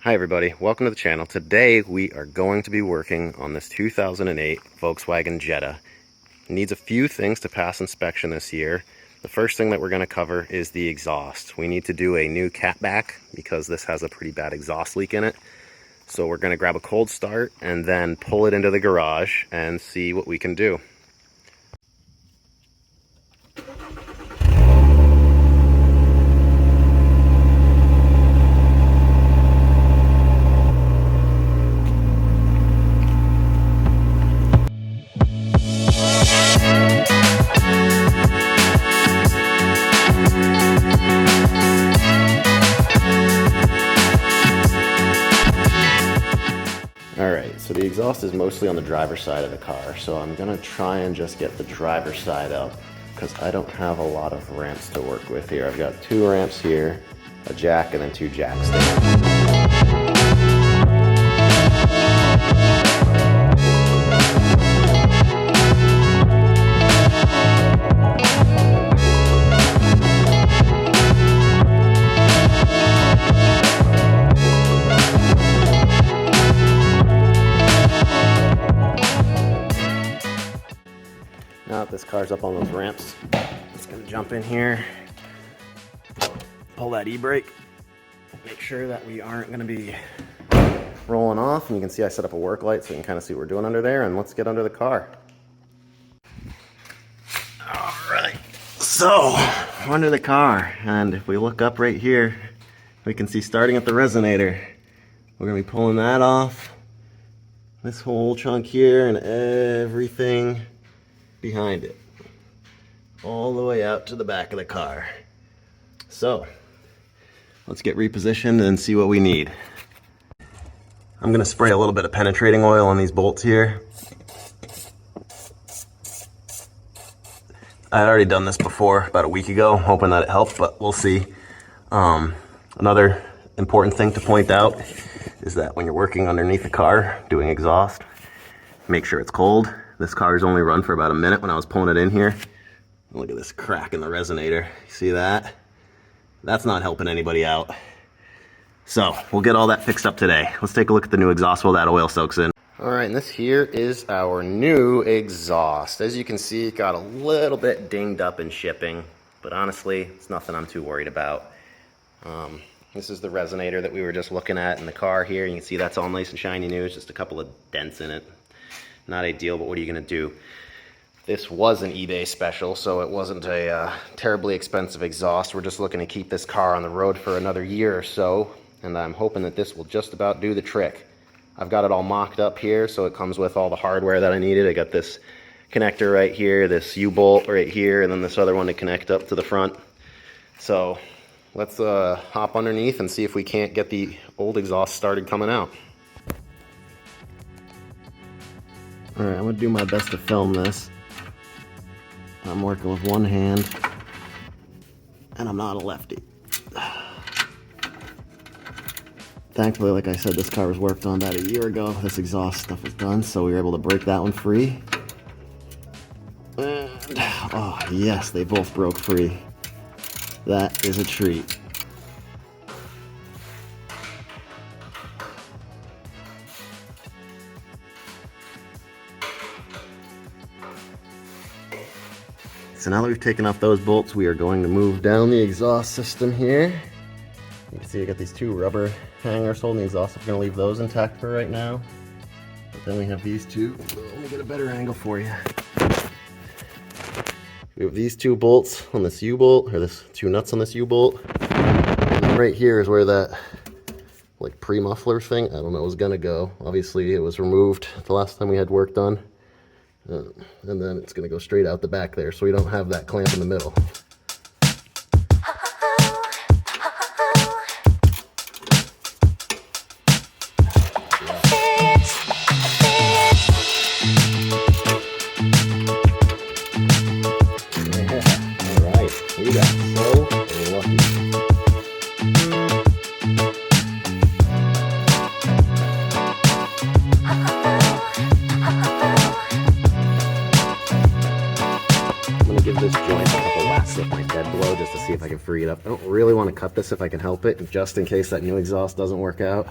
Hi everybody, welcome to the channel. Today we are going to be working on this 2008 Volkswagen Jetta. It needs a few things to pass inspection this year. The first thing that we're going to cover is the exhaust. We need to do a new catback because this has a pretty bad exhaust leak in it. So we're going to grab a cold start and then pull it into the garage and see what we can do. Alright, so the exhaust is mostly on the driver's side of the car, so I'm going to try and just get the driver's side up because I don't have a lot of ramps to work with here. I've got 2 ramps here, a jack, and then 2 jacks there. Now that this car's up on those ramps, I'm just going to jump in here, pull that e-brake, make sure that we aren't going to be rolling off. And you can see I set up a work light so you can kind of see what we're doing under there, and let's get under the car. Alright, so we're under the car, and if we look up right here, we can see starting at the resonator, we're going to be pulling that off, this whole chunk here and everything behind it, all the way out to the back of the car. So let's get repositioned and see what we need. I'm going to spray a little bit of penetrating oil on these bolts here. I had already done this before about a week ago, hoping that it helped, but we'll see. Another important thing to point out is that when you're working underneath the car doing exhaust, make sure it's cold. This car's only run for about a minute when I was pulling it in here. Look at this crack in the resonator. You see that? That's not helping anybody out. So we'll get all that fixed up today. Let's take a look at the new exhaust while that oil soaks in. All right, and this here is our new exhaust. As you can see, it got a little bit dinged up in shipping, but honestly, it's nothing I'm too worried about. This is the resonator that we were just looking at in the car here. You can see that's all nice and shiny new. It's just a couple of dents in it. Not ideal, but what are you going to do? This was an eBay special, so it wasn't a terribly expensive exhaust. We're just looking to keep this car on the road for another year or so, and I'm hoping that this will just about do the trick. I've got it all mocked up here, so it comes with all the hardware that I needed. I got this connector right here, this U-bolt right here, and then this other one to connect up to the front. So let's hop underneath and see if we can't get the old exhaust started coming out. Alright, I'm going to do my best to film this. I'm working with one hand, and I'm not a lefty. Thankfully, like I said, this car was worked on about a year ago. This exhaust stuff was done, so we were able to break that one free. And, oh yes, they both broke free. That is a treat. So now that we've taken off those bolts, we are going to move down the exhaust system here. You can see I got these 2 rubber hangers holding the exhaust. I'm going to leave those intact for right now. But then we have these 2. Let me get a better angle for you. We have these 2 bolts on this U-bolt, or this 2 nuts on this U-bolt. And then right here is where that like pre-muffler thing, I don't know, was going to go. Obviously it was removed the last time we had work done. And then it's going to go straight out the back there, so we don't have that clamp in the middle. Yeah, all right, we got so lucky. Give this joint a couple whacks with my dead blow just to see if I can free it up. I don't really want to cut this if I can help it, just in case that new exhaust doesn't work out.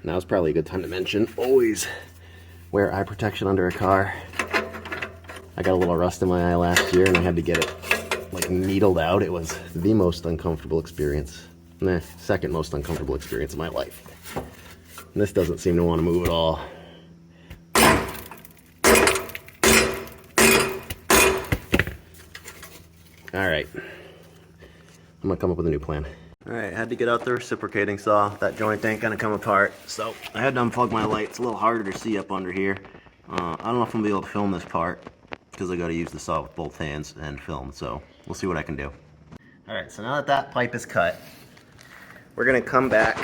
now's probably a good time to mention, always wear eye protection under a car. I got a little rust in my eye last year and I had to get it like needled out. It was the most uncomfortable experience. Nah, second most uncomfortable experience of my life. And this doesn't seem to want to move at all. Alright, I'm gonna come up with a new plan. Alright, had to get out the reciprocating saw. That joint ain't gonna come apart, so I had to unplug my light. It's a little harder to see up under here. I don't know if I'm gonna be able to film this part because I gotta use the saw with both hands and film, so we'll see what I can do. Alright, so now that that pipe is cut, we're gonna come back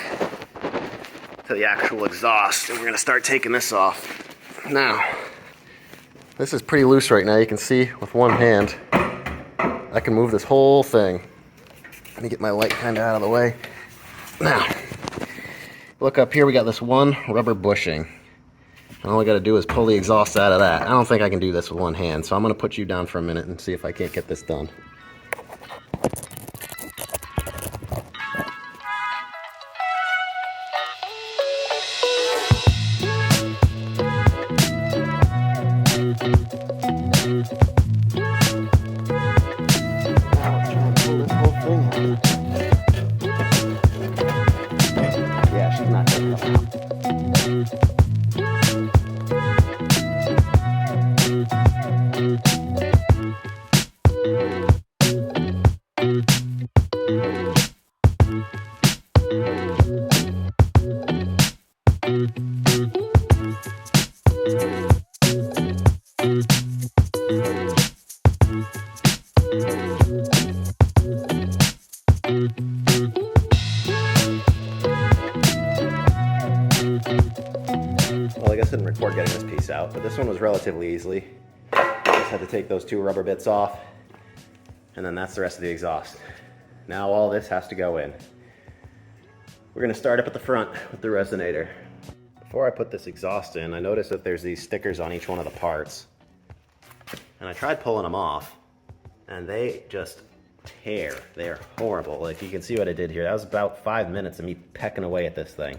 to the actual exhaust and we're gonna start taking this off. Now, this is pretty loose right now. You can see with one hand, I can move this whole thing. Let me get my light kind of out of the way. Now, look up here, we got this one rubber bushing. And all I gotta do is pull the exhaust out of that. I don't think I can do this with one hand, so I'm gonna put you down for a minute and see if I can't get this done. Yeah, she's not gonna come out. Well, I guess I didn't record getting this piece out, but this one was relatively easily. Just had to take those two rubber bits off, and then that's the rest of the exhaust. Now all this has to go in. We're gonna start up at the front with the resonator. Before I put this exhaust in, I noticed that there's these stickers on each one of the parts. And I tried pulling them off, and they just tear. They're horrible. Like, you can see what I did here. That was about 5 minutes of me pecking away at this thing.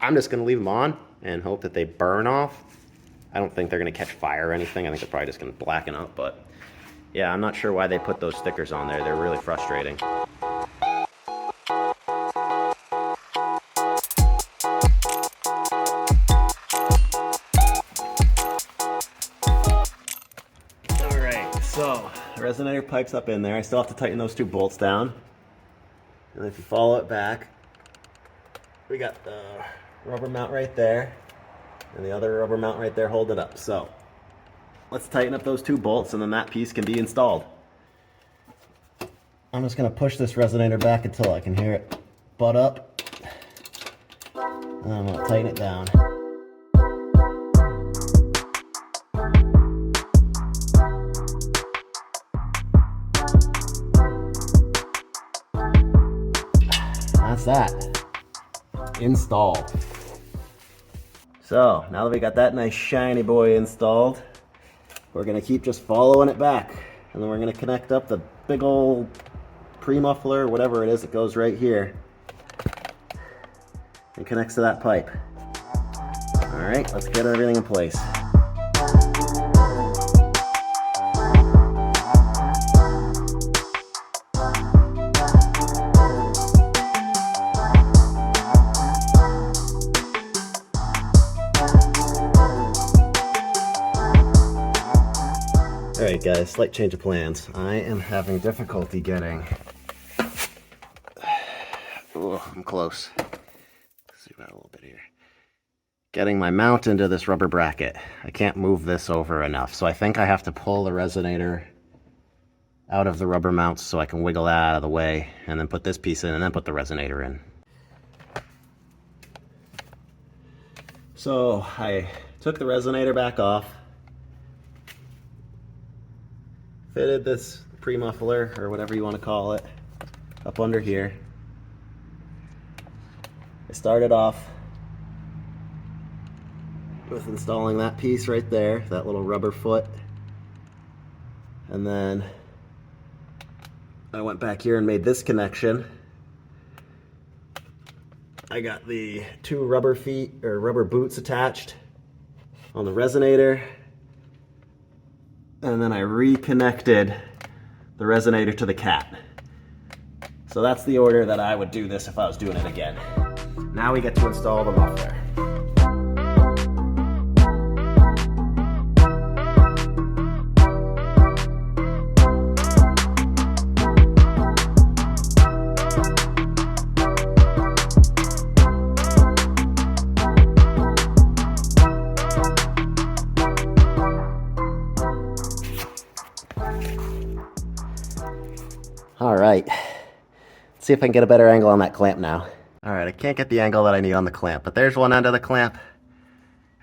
I'm just gonna leave them on and hope that they burn off. I don't think they're gonna catch fire or anything. I think they're probably just gonna blacken up, but yeah, I'm not sure why they put those stickers on there. They're really frustrating. Alright, so the resonator pipe's up in there. I still have to tighten those two bolts down. And if you follow it back, we got the rubber mount right there, and the other rubber mount right there holding it up. So let's tighten up those two bolts and then that piece can be installed. I'm just going to push this resonator back until I can hear it butt up, and I'm going to tighten it down. That's that. Installed. So now that we got that nice shiny boy installed, we're gonna keep just following it back, and then we're gonna connect up the big old pre-muffler, whatever it is that goes right here, and connects to that pipe. All right, let's get everything in place. Alright guys, slight change of plans. I am having difficulty getting... Oh, I'm close. Let's zoom out a little bit here. Getting my mount into this rubber bracket. I can't move this over enough, so I think I have to pull the resonator out of the rubber mounts so I can wiggle that out of the way, and then put this piece in, and then put the resonator in. So I took the resonator back off, fitted this pre-muffler, or whatever you want to call it, up under here. I started off with installing that piece right there, that little rubber foot. And then I went back here and made this connection. I got the 2 rubber feet or rubber boots attached on the resonator. And then I reconnected the resonator to the cat. So that's the order that I would do this if I was doing it again. Now we get to install the muffler. All right, let's see if I can get a better angle on that clamp now. All right, I can't get the angle that I need on the clamp, but there's one end of the clamp,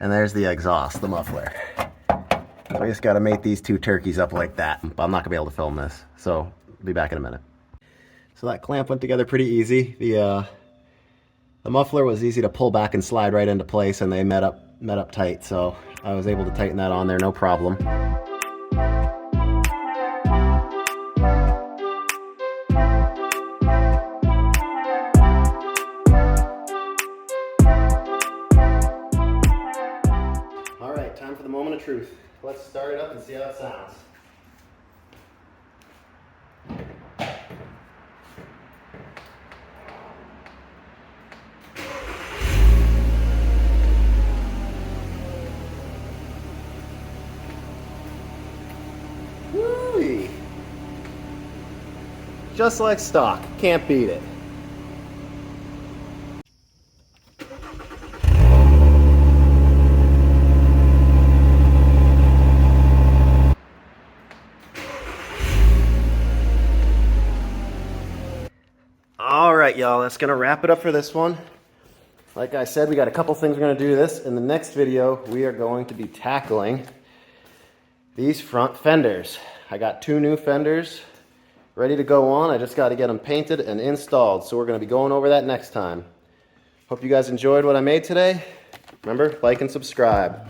and there's the exhaust, the muffler. So I just gotta mate these 2 turkeys up like that, but I'm not gonna be able to film this, so I'll be back in a minute. So that clamp went together pretty easy. The muffler was easy to pull back and slide right into place, and they met up tight, so I was able to tighten that on there, no problem. Time for the moment of truth. Let's start it up and see how it sounds. Woo-wee. Just like stock, can't beat it. All right, y'all, that's gonna wrap it up for this one. Like I said, we got a couple things we're gonna do this. In the next video, we are going to be tackling these front fenders. I got 2 new fenders ready to go on. I just gotta get them painted and installed. So we're gonna be going over that next time. Hope you guys enjoyed what I made today. Remember, like and subscribe.